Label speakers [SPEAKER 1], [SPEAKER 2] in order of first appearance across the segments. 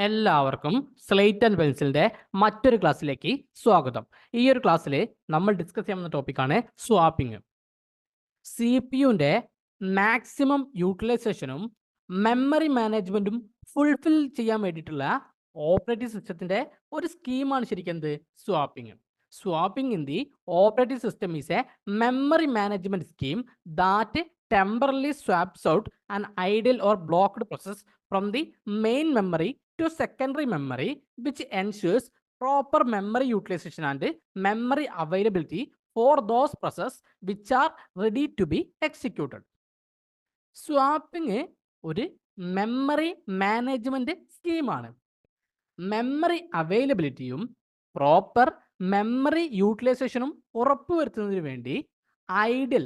[SPEAKER 1] എല്ലാവർക്കും slate and പെൻസിലിന്റെ മറ്റൊരു ക്ലാസ്സിലേക്ക് സ്വാഗതം. ഈ ഒരു ക്ലാസ്സിൽ നമ്മൾ ഡിസ്കസ് ചെയ്യുന്ന ടോപ്പിക്കാണ് സ്വാപ്പിംഗ്. സി പി യുവിൻ്റെ മാക്സിമം യൂട്ടിലൈസേഷനും മെമ്മറി മാനേജ്മെൻറ്റും ഫുൾഫിൽ ചെയ്യാൻ വേണ്ടിയിട്ടുള്ള ഓപ്പറേറ്റിംഗ് സിസ്റ്റത്തിൻ്റെ ഒരു സ്കീമാണ് ശരിക്കും എന്ത് swapping. Swapping in the operating system is a memory management scheme that temporarily swaps out an idle or blocked process from the main memory to secondary memory, which ensures proper memory utilization and memory availability for those processes which are ready to be executed. Swapping ഒരു memory management സ്കീമാണ്. Memory അവൈലബിലിറ്റിയും proper memory യൂട്ടിലൈസേഷനും ഉറപ്പുവരുത്തുന്നതിന് വേണ്ടി idle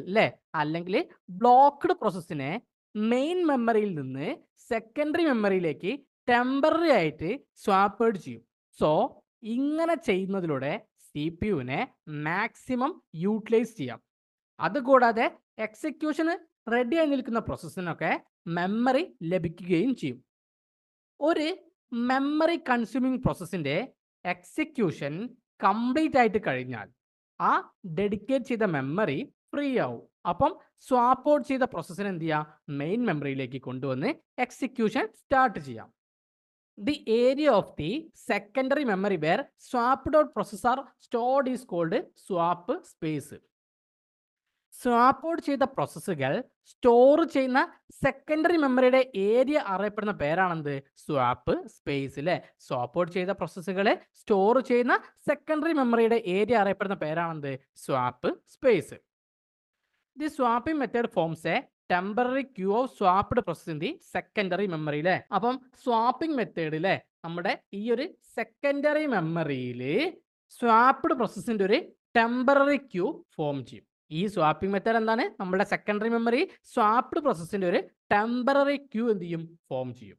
[SPEAKER 1] അല്ലെങ്കിൽ blocked പ്രോസസ്സിനെ main മെമ്മറിയിൽ നിന്ന് secondary മെമ്മറിയിലേക്ക് temporary ആയിട്ട് സ്വാപ്പേഡ് ചെയ്യും. സോ ഇങ്ങനെ ചെയ്യുന്നതിലൂടെ സി പി യുവിനെ മാക്സിമം യൂട്ടിലൈസ് ചെയ്യാം. അതുകൂടാതെ എക്സിക്യൂഷന് റെഡിയായി നിൽക്കുന്ന പ്രോസസ്സിനൊക്കെ മെമ്മറി ലഭിക്കുകയും ചെയ്യും. ഒരു മെമ്മറി കൺസ്യൂമിങ് പ്രോസസ്സിൻ്റെ എക്സിക്യൂഷൻ കംപ്ലീറ്റ് ആയിട്ട് കഴിഞ്ഞാൽ ആ ഡെഡിക്കേറ്റ് ചെയ്ത മെമ്മറി ഫ്രീ ആവും. അപ്പം സ്വാപ്പ് ഔട്ട് ചെയ്ത പ്രോസസ്സിന് എന്ത് ചെയ്യാം, മെയിൻ മെമ്മറിയിലേക്ക് കൊണ്ടുവന്ന് എക്സിക്യൂഷൻ സ്റ്റാർട്ട് ചെയ്യാം. The area of the secondary memory where swapped out process are stored is called swap space. Swap out ചെയ്ത പ്രോസസ്സുകൾ സ്റ്റോർ ചെയ്യുന്ന സെക്കൻഡറി മെമ്മറിയുടെ ഏരിയ അറിയപ്പെടുന്ന പേരാണെന്ത്, സ്വാപ്പ് സ്പേസ്. അല്ലേ, സ്വാപ്പ് ഔട്ട് ചെയ്ത പ്രോസസ്സുകളെ സ്റ്റോർ ചെയ്യുന്ന സെക്കൻഡറി മെമ്മറിയുടെ ഏരിയ അറിയപ്പെടുന്ന പേരാണെന്ത്, swap space. The swapping method forms a temporary queue of swapped process in the secondary memory. അല്ലേ, അപ്പം സ്വാപ്പിംഗ് മെത്തേഡിലെ നമ്മുടെ ഈ ഒരു സെക്കൻഡറി മെമ്മറിയിൽ സ്വാപ്ഡ് പ്രോസസ്സിൻ്റെ ഒരു ടെമ്പററി ക്യൂ ഫോം ചെയ്യും. ഈ സ്വാപ്പിംഗ് മെത്തേഡ് എന്താണ്, നമ്മുടെ സെക്കൻഡറി മെമ്മറി സ്വാപ്ഡ് പ്രോസസ്സിൻ്റെ ഒരു ടെമ്പററി ക്യൂ എന്ത് ചെയ്യും, ഫോം ചെയ്യും.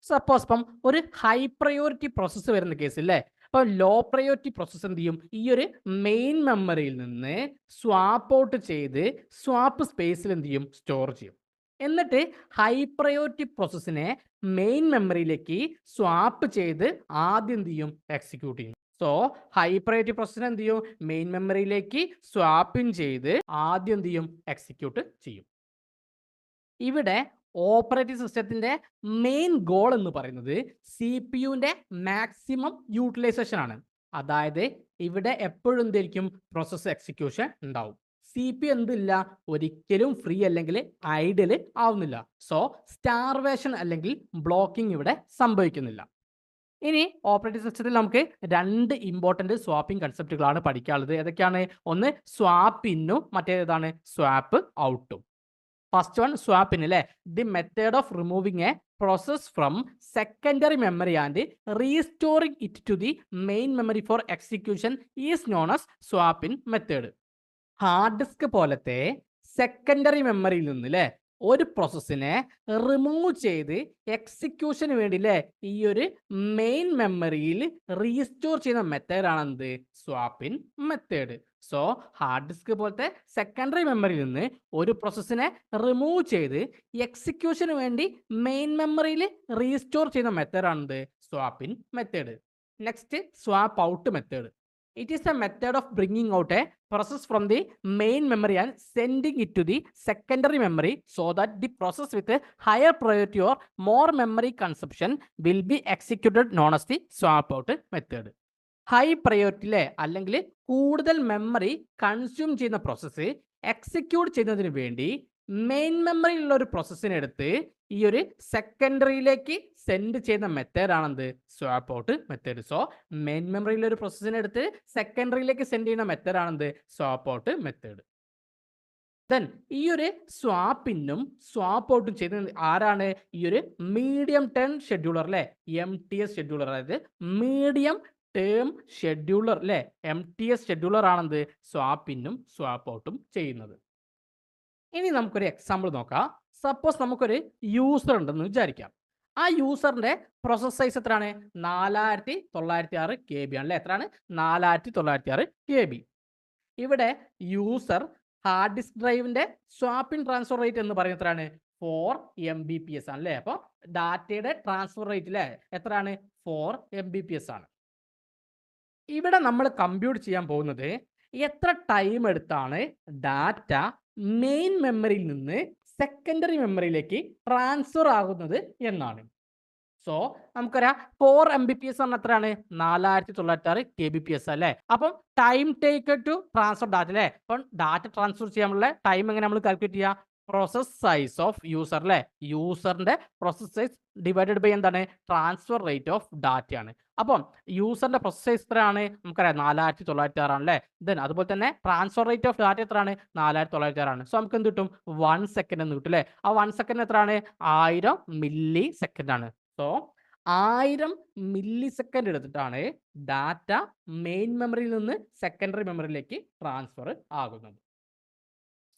[SPEAKER 1] സപ്പോസ് ഇപ്പം ഒരു ഹൈ പ്രയോറിറ്റി പ്രോസസ്സ് വരുന്ന കേസ് അല്ലേ, അപ്പം ലോ പ്രയോറിറ്റി പ്രോസസ്സ് എന്ത് ചെയ്യും, ഈ ഒരു മെയിൻ മെമ്മറിയിൽ നിന്ന് സ്വാപ്പ് ഔട്ട് ചെയ്ത് സ്വാപ്പ് സ്പേസിൽ എന്ത് ചെയ്യും, സ്റ്റോർ ചെയ്യും. എന്നിട്ട് ഹൈ പ്രയോറിറ്റി പ്രോസസ്സിനെ മെയിൻ മെമ്മറിയിലേക്ക് സ്വാപ്പ് ചെയ്ത് ആദ്യം എന്ത് ചെയ്യും, എക്സിക്യൂട്ട് ചെയ്യും. സോ ഹൈ പ്രയോറിറ്റി പ്രോസസ്സിനെ എന്ത് ചെയ്യും, മെയിൻ മെമ്മറിയിലേക്ക് സ്വാപ്പിംഗ് ചെയ്ത് ആദ്യം എന്ത് ചെയ്യും, എക്സിക്യൂട്ട് ചെയ്യും. ഇവിടെ ഓപ്പറേറ്റിംഗ് സിസ്റ്റത്തിന്റെ മെയിൻ ഗോൾ എന്ന് പറയുന്നത് സി പി യുവിന്റെ മാക്സിമം യൂട്ടിലൈസേഷൻ ആണ്. അതായത് ഇവിടെ എപ്പോഴും എന്തായിരിക്കും, പ്രോസസ് എക്സിക്യൂഷൻ ഉണ്ടാവും. സി പി എന്തില്ല, ഒരിക്കലും ഫ്രീ അല്ലെങ്കിൽ ഐഡിൽ ആവുന്നില്ല. സോ സ്റ്റാർവേഷൻ അല്ലെങ്കിൽ ബ്ലോക്കിംഗ് ഇവിടെ സംഭവിക്കുന്നില്ല. ഇനി ഓപ്പറേറ്റിംഗ് സിസ്റ്റത്തിൽ നമുക്ക് രണ്ട് ഇമ്പോർട്ടൻറ്റ് സ്വാപ്പിംഗ് കൺസെപ്റ്റുകളാണ് പഠിക്കാനുള്ളത്. ഏതൊക്കെയാണ്, ഒന്ന് സ്വാപ്പ് ഇന്നും മറ്റേതാണ് സ്വാപ്പ് ഔട്ടും. ഫസ്റ്റ് വൺ സ്വാപ്പ് ഇൻ അല്ലേ, the method of removing a process from secondary memory and restoring it to the main memory for execution is known as swap in method. Hard disk പോലത്തെ secondary മെമ്മറിയിൽ നിന്ന് അല്ലേ ഒരു പ്രോസസ്സിനെ remove ചെയ്ത് എക്സിക്യൂഷന് വേണ്ടി അല്ലേ ഈ ഒരു മെയിൻ മെമ്മറിയിൽ റീസ്റ്റോർ ചെയ്യുന്ന മെത്തേഡാണ് എന്ത്, swap in method. So hard disk പോലത്തെ സെക്കൻഡറി മെമ്മറിയിൽ നിന്ന് ഒരു പ്രോസസ്സിനെ റിമൂവ് ചെയ്ത് എക്സിക്യൂഷന് വേണ്ടി മെയിൻ മെമ്മറിയിൽ റീസ്റ്റോർ ചെയ്യുന്ന മെത്തേഡാണ് എന്ത്, swap in method. Next swap out method. It is a method of bringing out a process from the main memory and sending it to the secondary memory so that the process with a higher priority or more memory consumption will be executed, known as the swap out method. High പ്രയോറിറ്റിയിലെ അല്ലെങ്കിൽ കൂടുതൽ memory consume ചെയ്യുന്ന process execute ചെയ്യുന്നതിന് വേണ്ടി main മെമ്മറിയിലുള്ള ഒരു പ്രോസസ്സിനെ എടുത്ത് ഈ ഒരു സെക്കൻഡറിയിലേക്ക് സെൻഡ് ചെയ്യുന്ന മെത്തേഡാണെന്ത്, swap out method. So main മെമ്മറിയിലെ ഒരു പ്രോസസ്സിനെ എടുത്ത് സെക്കൻഡറിയിലേക്ക് സെൻഡ് ചെയ്യുന്ന മെത്തേഡാണെന്ത്, സ്വാപ്പ് ഔട്ട് മെത്തേഡ്. ദെൻ ഈ ഒരു സ്വാപ്പിനും സ്വാപ്പ് ഔട്ടും ചെയ്യുന്നത് ആരാണ്, ഈ ഒരു മീഡിയം ടേം ഷെഡ്യൂളർ അല്ലേ, MTS ഷെഡ്യൂളർ. അതായത് മീഡിയം ടേം ഷെഡ്യൂളർ അല്ലേ, MTS ഷെഡ്യൂളർ ആണെന്ത്, സ്വാപ്പിനും സ്വാപ്പ് ഔട്ടും ചെയ്യുന്നത്. ഇനി നമുക്കൊരു എക്സാമ്പിൾ നോക്കാം. സപ്പോസ് നമുക്കൊരു യൂസർ ഉണ്ടെന്ന് വിചാരിക്കാം. ആ യൂസറിന്റെ പ്രോസസ് സൈസ് എത്രയാണ്, 4906 KB ആണ് അല്ലേ. എത്രയാണ്, 4906 KB. ഇവിടെ യൂസർ ഹാർഡ് ഡിസ്ക് ഡ്രൈവിന്റെ സ്വാപ്പ് ഇൻ ട്രാൻസ്ഫർ റേറ്റ് എന്ന് പറയുന്നത് എത്രയാണ്, 4 Mbps ആണ് അല്ലേ? അപ്പോൾ ഡാറ്റയുടെ ട്രാൻസ്ഫർ റേറ്റ് അല്ലേ എത്രയാണ്? 4 Mbps ആണ്. ഇവിടെ നമ്മൾ കമ്പ്യൂട്ട് ചെയ്യാൻ പോകുന്നത് എത്ര ടൈം എടുത്താണ് ഡാറ്റ മെയിൻ മെമ്മറിയിൽ നിന്ന് സെക്കൻഡറി മെമ്മറിയിലേക്ക് ട്രാൻസ്ഫർ ആകുന്നത് എന്നാണ്. സോ നമുക്കറിയാം 4 Mbps പറഞ്ഞാൽ എത്രയാണ്? 4906 kbps അല്ലേ? അപ്പം time take to transfer data അല്ലേ? അപ്പം ഡാറ്റ ട്രാൻസ്ഫർ ചെയ്യാനുള്ള ടൈം എങ്ങനെ നമ്മൾ കാൽക്കുലേറ്റ് ചെയ്യുക? പ്രോസസ് സൈസ് ഓഫ് യൂസർ അല്ലേ? യൂസറിന്റെ പ്രോസസ് സൈസ് ഡിവൈഡഡ് ബൈ എന്താണ്? ട്രാൻസ്ഫർ റേറ്റ് ഓഫ് ഡാറ്റയാണ്. അപ്പം യൂസറിന്റെ പ്രോസസ് സൈസ് എത്രയാണ്? നമുക്കറിയാം 4906 ആണ് അല്ലേ? ദെൻ അതുപോലെ തന്നെ ട്രാൻസ്ഫർ റേറ്റ് ഓഫ് ഡാറ്റ എത്രയാണ്? 4906 ആണ്. സോ നമുക്ക് എന്ത് കിട്ടും? 1 സെക്കൻഡ് എന്ന് കിട്ടും അല്ലേ? ആ 1 സെക്കൻഡ് എത്രയാണ്? 1000 മില്ലി സെക്കൻഡ് ആണ്. സോ 1000 മില്ലി സെക്കൻഡ് എടുത്തിട്ടാണ് ഡാറ്റ മെയിൻ മെമ്മറിയിൽ നിന്ന് സെക്കൻഡറി മെമ്മറിയിലേക്ക് ട്രാൻസ്ഫർ ആകുന്നത്.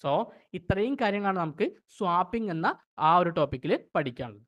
[SPEAKER 1] സോ ഇത്രയും കാര്യങ്ങളാണ് നമുക്ക് സ്വാപ്പിംഗ് എന്ന ആ ഒരു ടോപ്പിക്കിൽ പഠിക്കാനുള്ളത്.